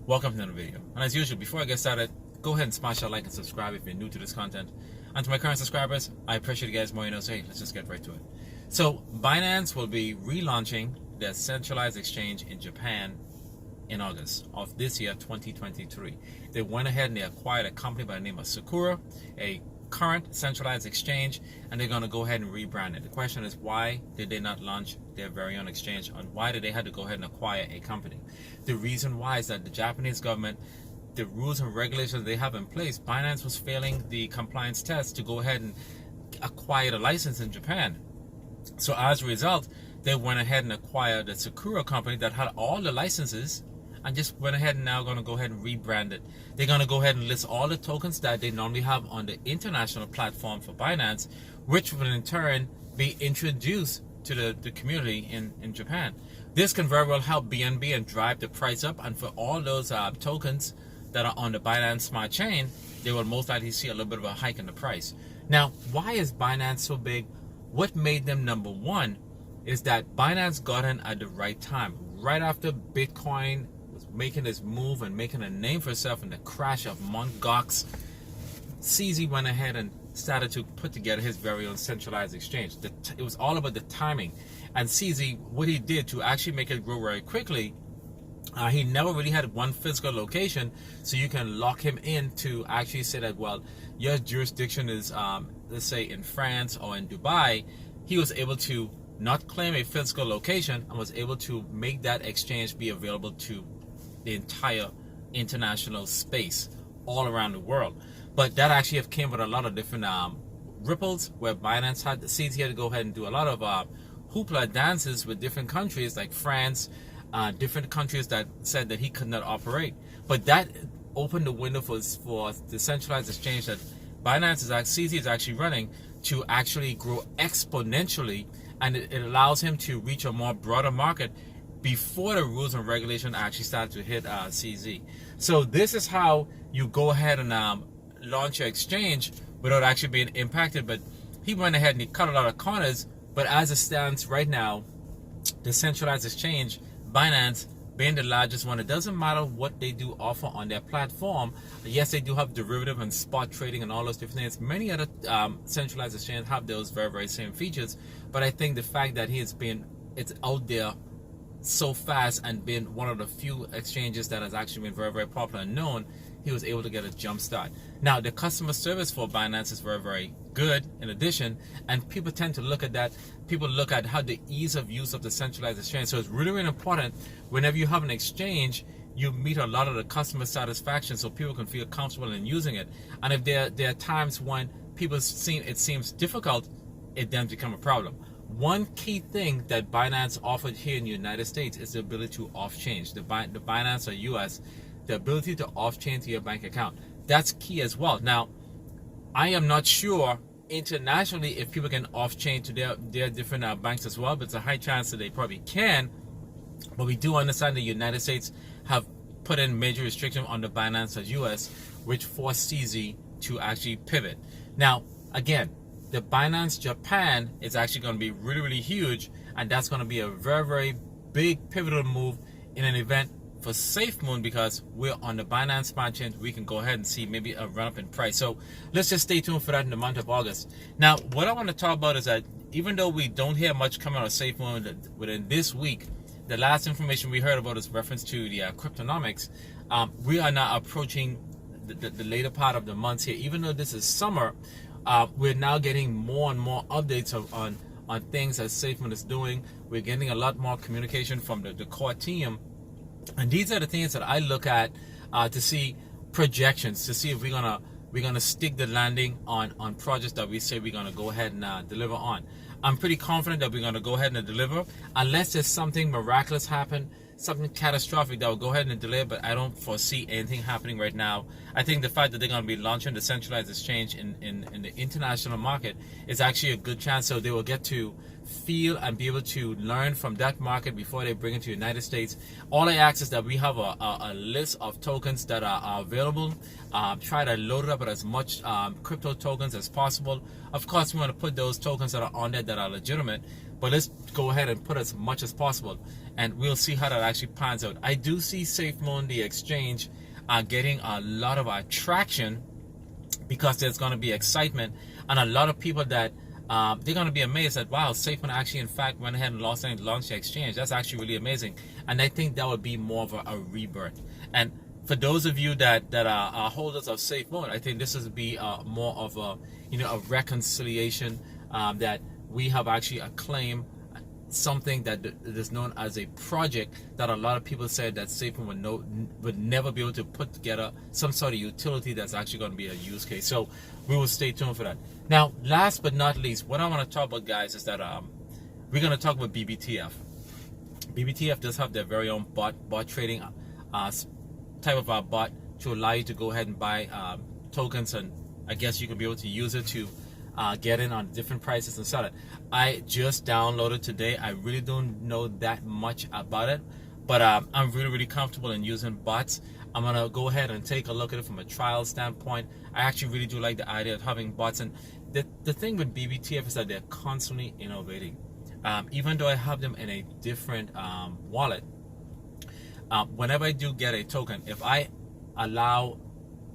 Welcome to another video. And as usual, before I get started, go ahead and smash that like and subscribe if you're new to this content. And to my current subscribers, I appreciate you guys more. So hey, let's just get right to it. So Binance will be relaunching their centralized exchange in Japan in August of this year, 2023. They went ahead and they acquired a company by the name of Sakura, a current centralized exchange, and they're going to go ahead and rebrand it. The question is, why did they not launch their very own exchange, and why did they have to go ahead and acquire a company? The reason why is that the Japanese government, the rules and regulations they have in place, Binance was failing the compliance test to go ahead and acquire a license in Japan. So as a result, they went ahead and acquired the Sakura company that had all the licenses, and just went ahead and now going to go ahead and rebrand it. They're going to go ahead and list all the tokens that they normally have on the international platform for Binance, which will in turn be introduced to the community in Japan. This can very well help BNB and drive the price up, and for all those tokens that are on the Binance Smart Chain, they will most likely see a little bit of a hike in the price. Now, why is Binance so big? What made them number one is that Binance got in at the right time, right after Bitcoin making this move and making a name for itself in the crash of Mt. Gox. CZ went ahead and started to put together his very own centralized exchange. It was all about the timing. And CZ, what he did to actually make it grow very quickly, he never really had one physical location, so you can lock him in to actually say that, well, your jurisdiction is, let's say, in France or in Dubai. He was able to not claim a physical location and was able to make that exchange be available to the entire international space all around the world. But that actually came with a lot of different ripples, where Binance had to go ahead and do a lot of hoopla dances with different countries like France, different countries that said that he could not operate. But that opened the window for the centralized exchange that Binance CZ is actually running to actually grow exponentially, and it allows him to reach a more broader market before the rules and regulation actually started to hit CZ. So this is how you go ahead and launch your exchange without actually being impacted. But he went ahead and he cut a lot of corners. But as it stands right now, the centralized exchange, Binance, being the largest one, it doesn't matter what they do offer on their platform. Yes, they do have derivative and spot trading and all those different things. Many other centralized exchanges have those very, very same features. But I think the fact that it's out there so fast and been one of the few exchanges that has actually been very, very popular and known, he was able to get a jump start. Now, the customer service for Binance is very, very good in addition, and people tend to look at that. People look at how the ease of use of the centralized exchange. So it's really, really important whenever you have an exchange, you meet a lot of the customer satisfaction so people can feel comfortable in using it. And if there are times when people it seems difficult, it then becomes a problem. One key thing that Binance offered here in the United States is the ability to off-change. The Binance or US, the ability to off-chain to your bank account. That's key as well. Now, I am not sure internationally if people can off-chain to their different banks as well, but it's a high chance that they probably can. But we do understand the United States have put in major restrictions on the Binance or US, which forced CZ to actually pivot. Now, again, the Binance Japan is actually going to be really, really huge, and that's going to be a very, very big pivotal move in an event for Safemoon, because we're on the Binance Smart Chain. We can go ahead and see maybe a run up in price. So let's just stay tuned for that in the month of August. Now, what I want to talk about is that even though we don't hear much coming out of Safemoon within this week, the last information we heard about is reference to the cryptonomics. We are now approaching the later part of the month here. Even though this is summer, we're now getting more and more updates on things that Safemoon is doing. We're getting a lot more communication from the core team, and these are the things that I look at to see projections, to see if we're gonna stick the landing on projects that we say we're gonna go ahead and deliver on. I'm pretty confident that we're gonna go ahead and deliver, unless there's something miraculous happen, something catastrophic that will go ahead and delay, but I don't foresee anything happening right now. I think the fact that they're going to be launching the centralized exchange in the international market is actually a good chance, so they will get to feel and be able to learn from that market before they bring it to the United States. All I ask is that we have a list of tokens that are available. Try to load it up with as much crypto tokens as possible. Of course, we want to put those tokens that are on there that are legitimate, but let's go ahead and put as much as possible, and we'll see how that actually pans out. I do see Safemoon, the exchange, getting a lot of traction, because there's going to be excitement, and a lot of people that they're going to be amazed that, wow, Safemoon actually in fact went ahead and launched the exchange. That's actually really amazing, and I think that would be more of a rebirth. And for those of you that are holders of Safemoon, I think this would be more of a a reconciliation, that we have actually acclaimed something that is known as a project that a lot of people said that Safemoon would never be able to put together some sort of utility that's actually going to be a use case. So we will stay tuned for that. Now, last but not least, what I want to talk about, guys, is that we're going to talk about BBTF. BBTF does have their very own bot trading type of bot to allow you to go ahead and buy tokens, and I guess you can be able to use it to get in on different prices and sell it. I just downloaded today. I really don't know that much about it, but I'm really comfortable in using bots. I'm gonna go ahead and take a look at it from a trial standpoint. I actually really do like the idea of having bots, and the thing with BBTF is that they're constantly innovating. Even though I have them in a different wallet, whenever I do get a token, if I allow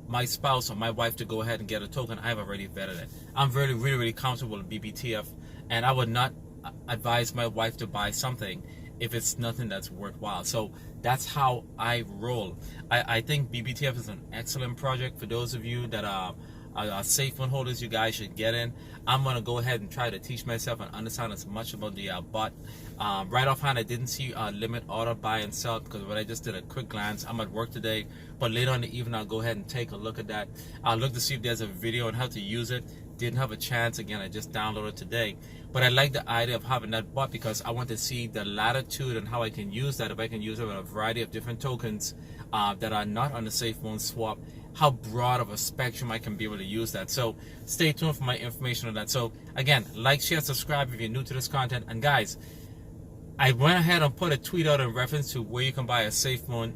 my spouse or my wife to go ahead and get a token, I've already vetted it. I'm really comfortable with BBTF, and I would not advise my wife to buy something if it's nothing that's worthwhile. So that's how I roll. I think BBTF is an excellent project. For those of you that are Safemoon holders, you guys should get in. I'm gonna go ahead and try to teach myself and understand as much about the bot. Right offhand, I didn't see limit order buy and sell, because when I just did a quick glance, I'm at work today, but later in the evening I'll go ahead and take a look at that. I'll look to see if there's a video on how to use it. Didn't have a chance. Again, I just downloaded today, but I like the idea of having that bot because I want to see the latitude and how I can use that. If I can use it with a variety of different tokens that are not on the Safemoon swap, how broad of a spectrum I can be able to use that. So stay tuned for my information on that. So again, like, share, subscribe if you're new to this content. And guys, I went ahead and put a tweet out in reference to where you can buy a Safemoon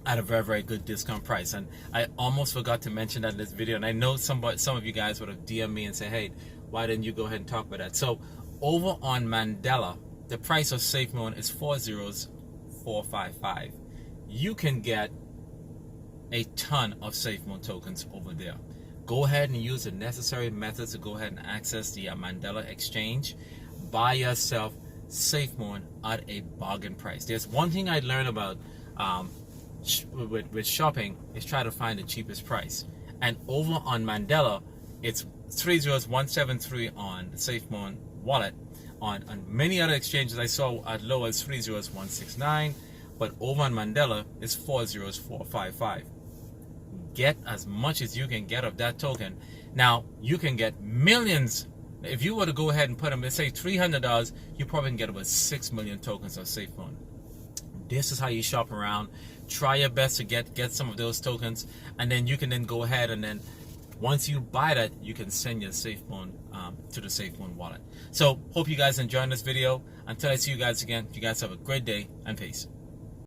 at a very good discount price, and I almost forgot to mention that in this video. And I know some of you guys would have DM'd me and say, hey, why didn't you go ahead and talk about that? So over on Mandela, the price of Safemoon is 40455. You can get a ton of Safemoon tokens over there. Go ahead and use the necessary methods to go ahead and access the Mandela exchange. Buy yourself Safemoon at a bargain price. There's one thing I learned about with shopping is try to find the cheapest price. And over on Mandela, it's 30173 on the Safemoon wallet. On many other exchanges I saw as low as 30169, but over on Mandela it's 40455. Get as much as you can get of that token. Now you can get millions. If you were to go ahead and put them, let's say $300, you probably can get about 6 million tokens of Safemoon. This is how you shop around. Try your best to get some of those tokens, and then you can then go ahead and then once you buy that, you can send your Safemoon to the Safemoon wallet. So hope you guys enjoyed this video. Until I see you guys again, you guys have a great day and peace.